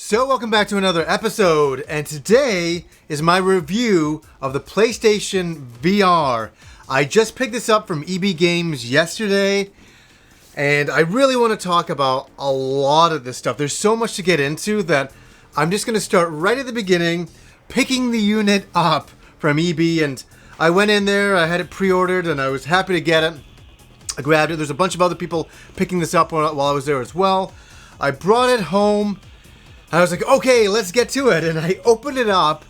So welcome back to another episode, and today is my review of the PlayStation VR. I just picked this up from EB Games yesterday, and I really want to talk about a lot of this stuff. There's so much to get into that I'm just going to start right at the beginning, picking the unit up from EB, and I went in there, I had it pre-ordered, and I was happy to get it. I grabbed it. There's a bunch of other people picking this up while I was there as well. I brought it home. I was like, okay, let's get to it. And I opened it up,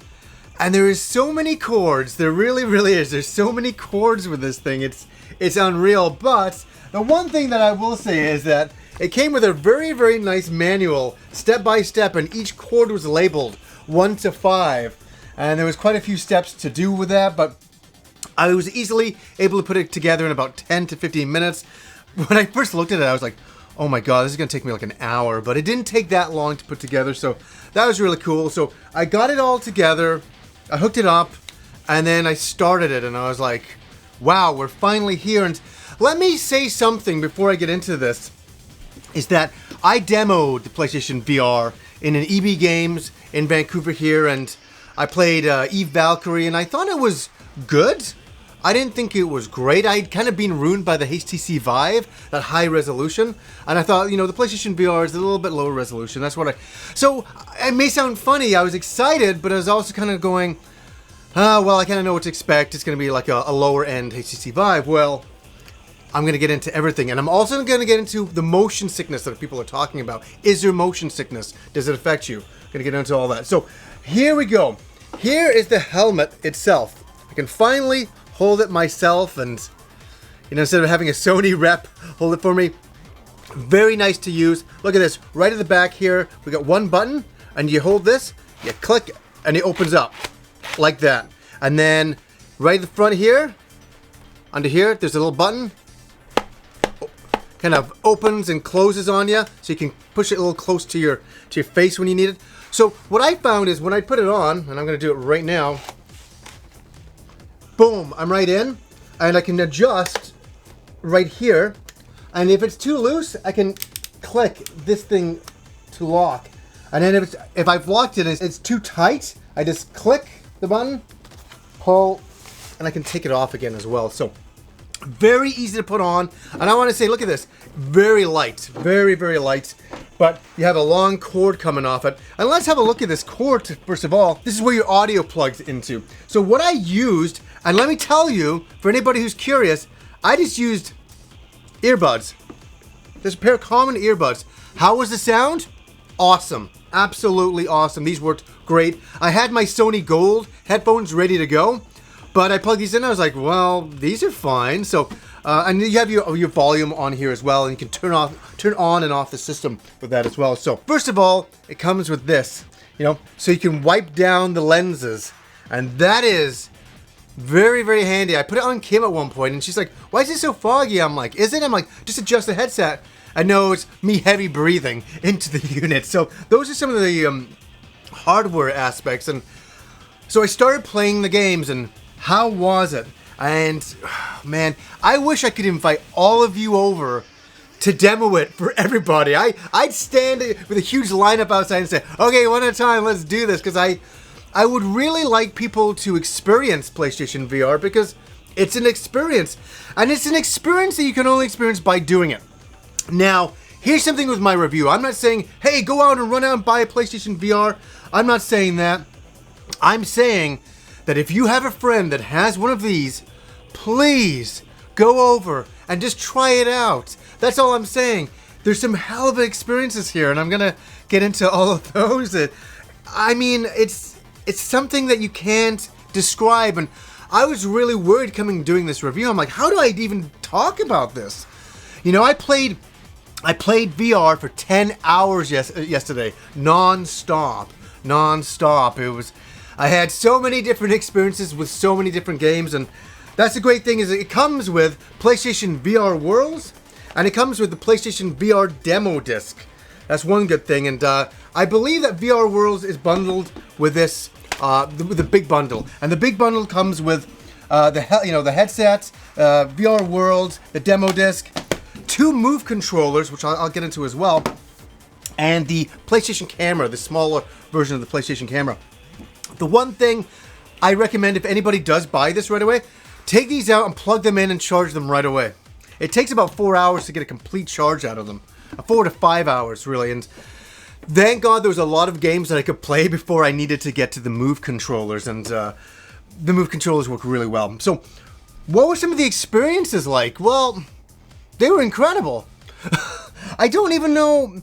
and there is so many cords. There really is. There's so many cords with this thing. It's unreal. But the one thing that I will say is that it came with a very nice manual, step by step, and each cord was labeled 1 to 5. And there was quite a few steps to do with that, but I was easily able to put it together in about 10 to 15 minutes. When I first looked at it, I was like, oh my god, this is going to take me like an hour, but it didn't take that long to put together, so that was really cool. So I got it all together, I hooked it up, and then I started it, and I was like, wow, we're finally here. And let me say something before I get into this, is that I demoed the PlayStation VR in an EB Games in Vancouver here, and I played Eve Valkyrie, and I thought it was good. I didn't think it was great. I'd kind of been ruined by the HTC Vive, that high resolution. And I thought, you know, the PlayStation VR is a little bit lower resolution. That's what So, it may sound funny. I was excited, but I was also kind of going, well, I kind of know what to expect. It's going to be like a lower end HTC Vive. Well, I'm going to get into everything. And I'm also going to get into the motion sickness that people are talking about. Is there motion sickness? Does it affect you? I'm going to get into all that. So, here we go. Here is the helmet itself. I can finally hold it myself, and you know, instead of having a Sony rep hold it for me. Very nice to use. Look at this, right at the back here, we got one button, and you hold this, you click, and it opens up like that. And then right at the front here, under here, there's a little button, kind of opens and closes on you, so you can push it a little close to your face when you need it. So what I found is when I put it on, and I'm going to do it right now. Boom, I'm right in, and I can adjust right here, and if it's too loose, I can click this thing to lock, and then if I've locked it, it's too tight, I just click the button, pull, and I can take it off again as well. So very easy to put on, and I want to say, look at this, very light, very light, but you have a long cord coming off it. And let's have a look at this cord first of all. This is where your audio plugs into. So what I used, and let me tell you, for anybody who's curious, I just used earbuds. Just a pair of common earbuds. How was the sound? Awesome. Absolutely awesome. These worked great. I had my Sony Gold headphones ready to go, but I plugged these in and I was like, well, these are fine. So, and you have your volume on here as well, and you can turn on and off the system with that as well. So, first of all, it comes with this, you know, so you can wipe down the lenses, and that is very handy. I put it on Kim at one point, and she's like, why is it so foggy? I'm like, is it? I'm like, just adjust the headset. I know it's me heavy breathing into the unit. So those are some of the hardware aspects. And so I started playing the games, and how was it? And man, I wish I could invite all of you over to demo it for everybody. I'd stand with a huge lineup outside and say, okay, one at a time, let's do this. Because I would really like people to experience PlayStation VR, because it's an experience. And it's an experience that you can only experience by doing it. Now, here's something with my review. I'm not saying, hey, go out and run out and buy a PlayStation VR. I'm not saying that. I'm saying that if you have a friend that has one of these, please go over and just try it out. That's all I'm saying. There's some hell of experiences here, and I'm going to get into all of those. I mean, it's something that you can't describe, and I was really worried doing this review. I'm like, how do I even talk about this? You know, I played VR for 10 hours yesterday, non-stop. I had so many different experiences with so many different games, and that's the great thing, is it comes with PlayStation VR Worlds, and it comes with the PlayStation VR demo disc. That's one good thing, and I believe that VR Worlds is bundled with this, the big bundle, and the big bundle comes with the headset, VR Worlds, the demo disc, 2 Move controllers, which I'll get into as well, and the PlayStation camera, the smaller version of the PlayStation camera. The one thing I recommend if anybody does buy this right away, take these out and plug them in and charge them right away. It takes about 4 hours to get a complete charge out of them. 4 to 5 hours, really. And thank God there was a lot of games that I could play before I needed to get to the Move controllers. And the Move controllers work really well. So, what were some of the experiences like? Well, they were incredible. I don't even know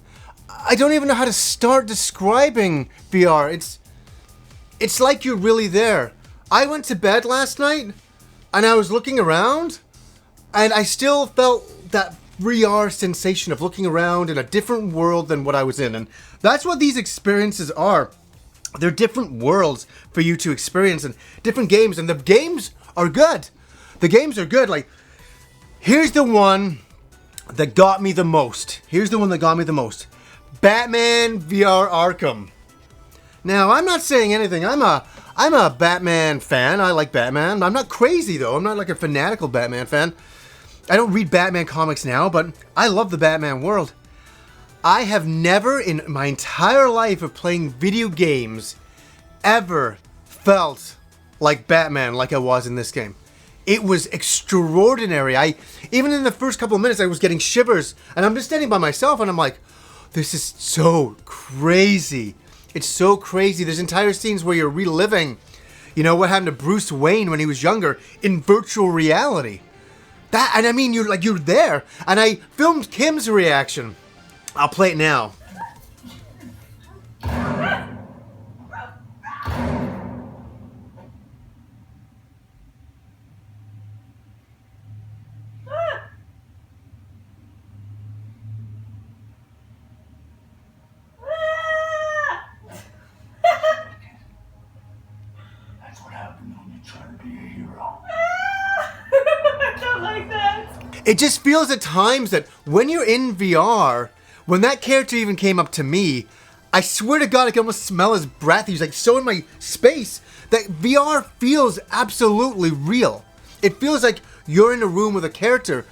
how to start describing VR. It's like you're really there. I went to bed last night, and I was looking around, and I still felt that VR sensation of looking around in a different world than what I was in. And that's what these experiences are. They're different worlds for you to experience, and different games, and the games are good. The games are good. Like, here's the one that got me the most. Batman Vr Arkham. Now, I'm not saying anything. I'm a Batman fan. I like Batman. I'm not crazy, though. I'm not like a fanatical Batman fan. I don't read Batman comics now, but I love the Batman world. I have never in my entire life of playing video games ever felt like Batman like I was in this game. It was extraordinary. Even in the first couple of minutes, I was getting shivers, and I'm just standing by myself, and I'm like, this is so crazy. It's so crazy. There's entire scenes where you're reliving, what happened to Bruce Wayne when he was younger in virtual reality. And I mean, you're there. And I filmed Kim's reaction. I'll play it now. It just feels at times that when you're in VR, when that character even came up to me, I swear to God, I can almost smell his breath. He's like so in my space that VR feels absolutely real. It feels like you're in a room with a character.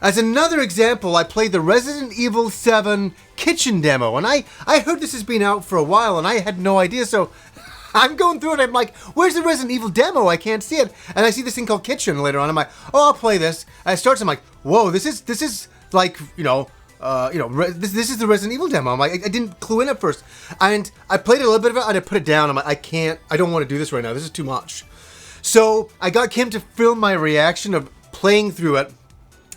As another example, I played the Resident Evil 7 kitchen demo, and I heard this has been out for a while, and I had no idea, so I'm going through it, I'm like, where's the Resident Evil demo? I can't see it. And I see this thing called Kitchen later on. I'm like, oh, I'll play this. And it starts, I'm like, whoa, this is like, this is the Resident Evil demo. I'm like, I didn't clue in at first. And I played a little bit of it, and I put it down. I'm like, I don't want to do this right now. This is too much. So I got Kim to film my reaction of playing through it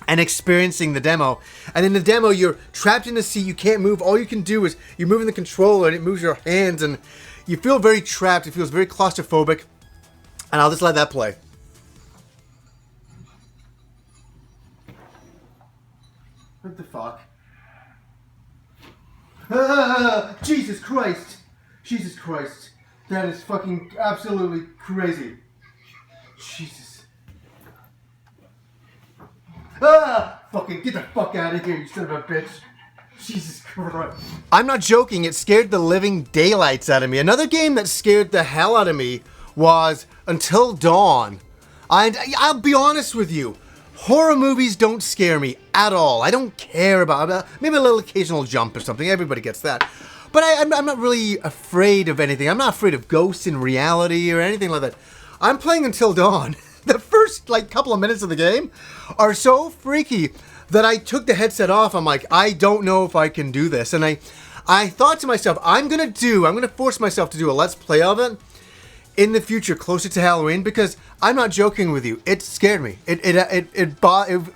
and experiencing the demo. And in the demo, you're trapped in the seat. You can't move. All you can do is you're moving the controller, and it moves your hands, and you feel very trapped. It feels very claustrophobic. And I'll just let that play. What the fuck? Jesus Christ. Jesus Christ. That is fucking absolutely crazy. Jesus. Fucking get the fuck out of here, you son of a bitch. Jesus Christ. I'm not joking, it scared the living daylights out of me. Another game that scared the hell out of me was Until Dawn. And I'll be honest with you, horror movies don't scare me at all. I don't care about maybe a little occasional jump or something, everybody gets that. But I'm not really afraid of anything. I'm not afraid of ghosts in reality or anything like that. I'm playing Until Dawn. The first couple of minutes of the game are so freaky that I took the headset off. I'm like, I don't know if I can do this. And I thought to myself, I'm going to force myself to do a Let's Play of it in the future, closer to Halloween, because I'm not joking with you. It scared me. It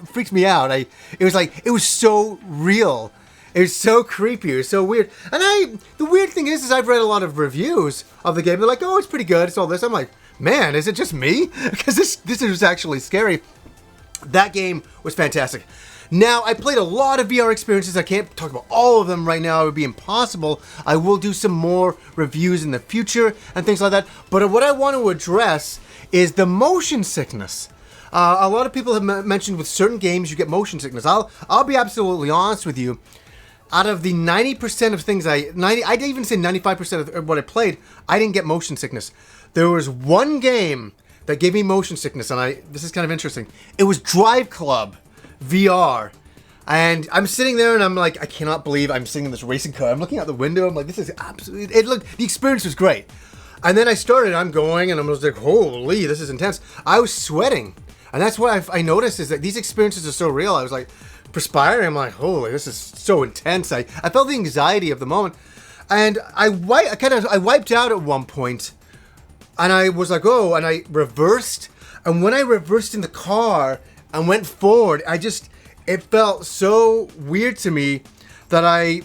freaked me out. It was so real. It was so creepy. It was so weird. And the weird thing is I've read a lot of reviews of the game. They're like, oh, it's pretty good. It's all this. I'm like, man, is it just me? Because this is actually scary. That game was fantastic. Now, I played a lot of VR experiences. I can't talk about all of them right now. It would be impossible. I will do some more reviews in the future and things like that. But what I want to address is the motion sickness. A lot of people have mentioned with certain games you get motion sickness. I'll be absolutely honest with you. Out of the 90% of things I'd even say 95% of what I played, I didn't get motion sickness. There was one game that gave me motion sickness, and this is kind of interesting. It was Driveclub Vr. And I'm sitting there and I'm like, I cannot believe I'm sitting in this racing car. I'm looking out the window. I'm like, this is absolutely, the experience was great. And then I started, I'm going and I was like, holy, this is intense. I was sweating. And that's what I noticed is that these experiences are so real. I was like perspiring. I'm like, holy, this is so intense. I felt the anxiety of the moment. And I wiped out at one point and I was like, oh, and I reversed. And when I reversed in the car and went forward, it felt so weird to me that I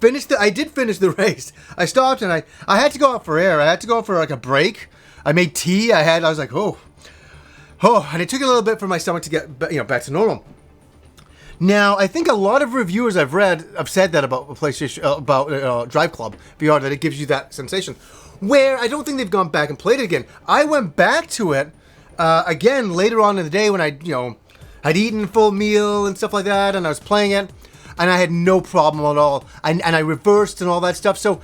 did finish the race. I stopped and I had to go out for air. I had to go out for like a break. I made tea. I was like, oh, and it took a little bit for my stomach to get back to normal. Now, I think a lot of reviewers I've read have said that about PlayStation, about Driveclub Vr, that it gives you that sensation. Where I don't think they've gone back and played it again. I went back to it again later on in the day when I'd eaten a full meal and stuff like that, and I was playing it, and I had no problem at all. And I reversed and all that stuff. So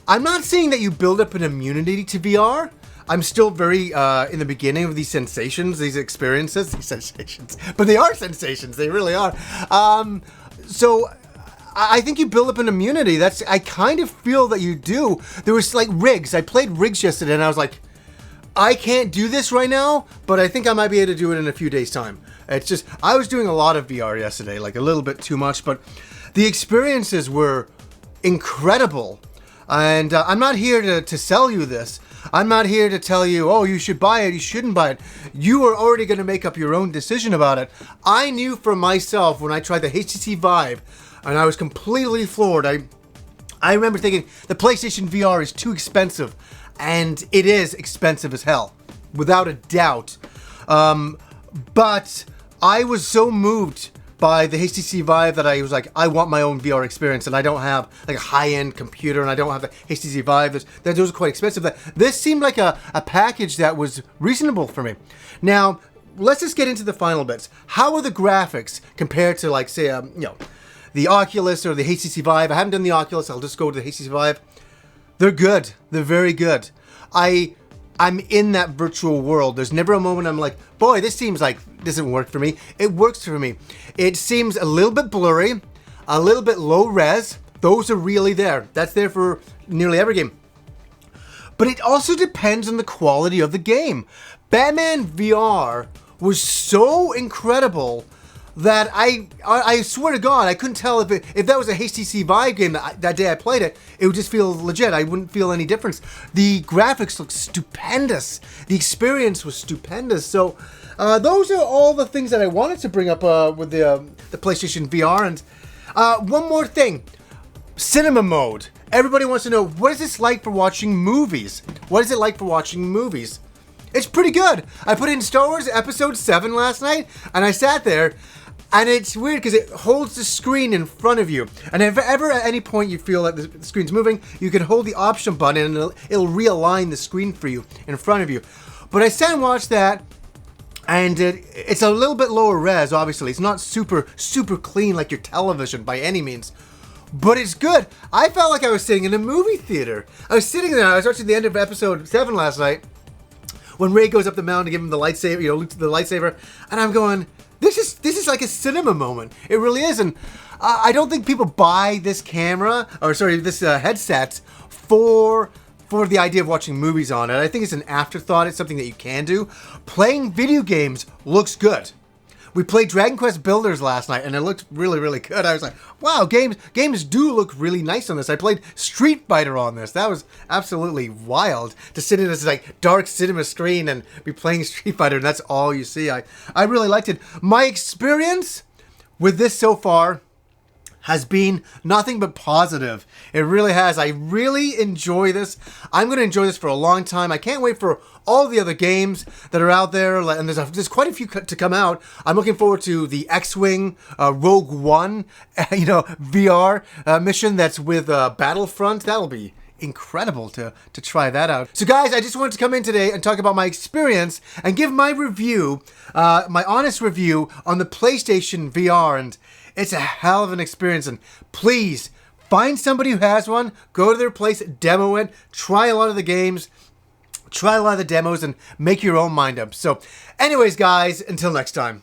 I'm not saying that you build up an immunity to VR. I'm still very in the beginning of these sensations, these experiences, these sensations. But they are sensations. They really are. So I think you build up an immunity. I kind of feel that you do. There was like rigs. I played rigs yesterday, and I was like, I can't do this right now, but I think I might be able to do it in a few days' time. It's just, I was doing a lot of VR yesterday, like a little bit too much, but the experiences were incredible. And I'm not here to sell you this. I'm not here to tell you, oh, you should buy it, you shouldn't buy it. You are already going to make up your own decision about it. I knew for myself when I tried the HTC Vive, and I was completely floored. I remember thinking, the PlayStation VR is too expensive. And it is expensive as hell, without a doubt. But I was so moved by the HTC Vive that I was like, I want my own VR experience, and I don't have like a high-end computer, and I don't have the HTC Vive. Those are quite expensive. This seemed like a package that was reasonable for me. Now, let's just get into the final bits. How are the graphics compared to, like, say, the Oculus or the HTC Vive? I haven't done the Oculus. I'll just go to the HTC Vive. They're good. They're very good. I'm in that virtual world. There's never a moment I'm like, boy, this seems like doesn't work for me. It works for me. It seems a little bit blurry, a little bit low res. Those are really there. That's there for nearly every game. But it also depends on the quality of the game. Batman VR was so incredible that I swear to God, I couldn't tell if that was a HTC Vive game that day I played it, it would just feel legit. I wouldn't feel any difference. The graphics looked stupendous. The experience was stupendous. So those are all the things that I wanted to bring up with the PlayStation VR. And one more thing, cinema mode. Everybody wants to know, what is this like for watching movies? What is it like for watching movies? It's pretty good. I put in Star Wars Episode 7 last night, and I sat there, and it's weird because it holds the screen in front of you. And if ever at any point you feel that the screen's moving, you can hold the option button and it'll realign the screen for you in front of you. But I sat and watched that, and it's a little bit lower res, obviously. It's not super clean like your television by any means. But it's good. I felt like I was sitting in a movie theater. I was sitting there, I was watching the end of Episode 7 last night, when Rey goes up the mountain to give him the lightsaber, Luke the lightsaber, and I'm going, this is like a cinema moment. It really is, and I don't think people buy this this headset for the idea of watching movies on it. I think it's an afterthought. It's something that you can do. Playing video games looks good. We played Dragon Quest Builders last night, and it looked really, really good. I was like, wow, games do look really nice on this. I played Street Fighter on this. That was absolutely wild to sit in this like dark cinema screen and be playing Street Fighter, and that's all you see. I really liked it. My experience with this so far has been nothing but positive. It really has. I really enjoy this. I'm going to enjoy this for a long time. I can't wait for all the other games that are out there, and there's quite a few to come out. I'm looking forward to the X-Wing Rogue One, VR mission that's with Battlefront. That'll be incredible to try that out. So guys, I just wanted to come in today and talk about my experience and give my review, my honest review on the PlayStation VR, and it's a hell of an experience. And please find somebody who has one, go to their place, demo it, try a lot of the games, try a lot of the demos, and make your own mind up. So anyways, guys, until next time.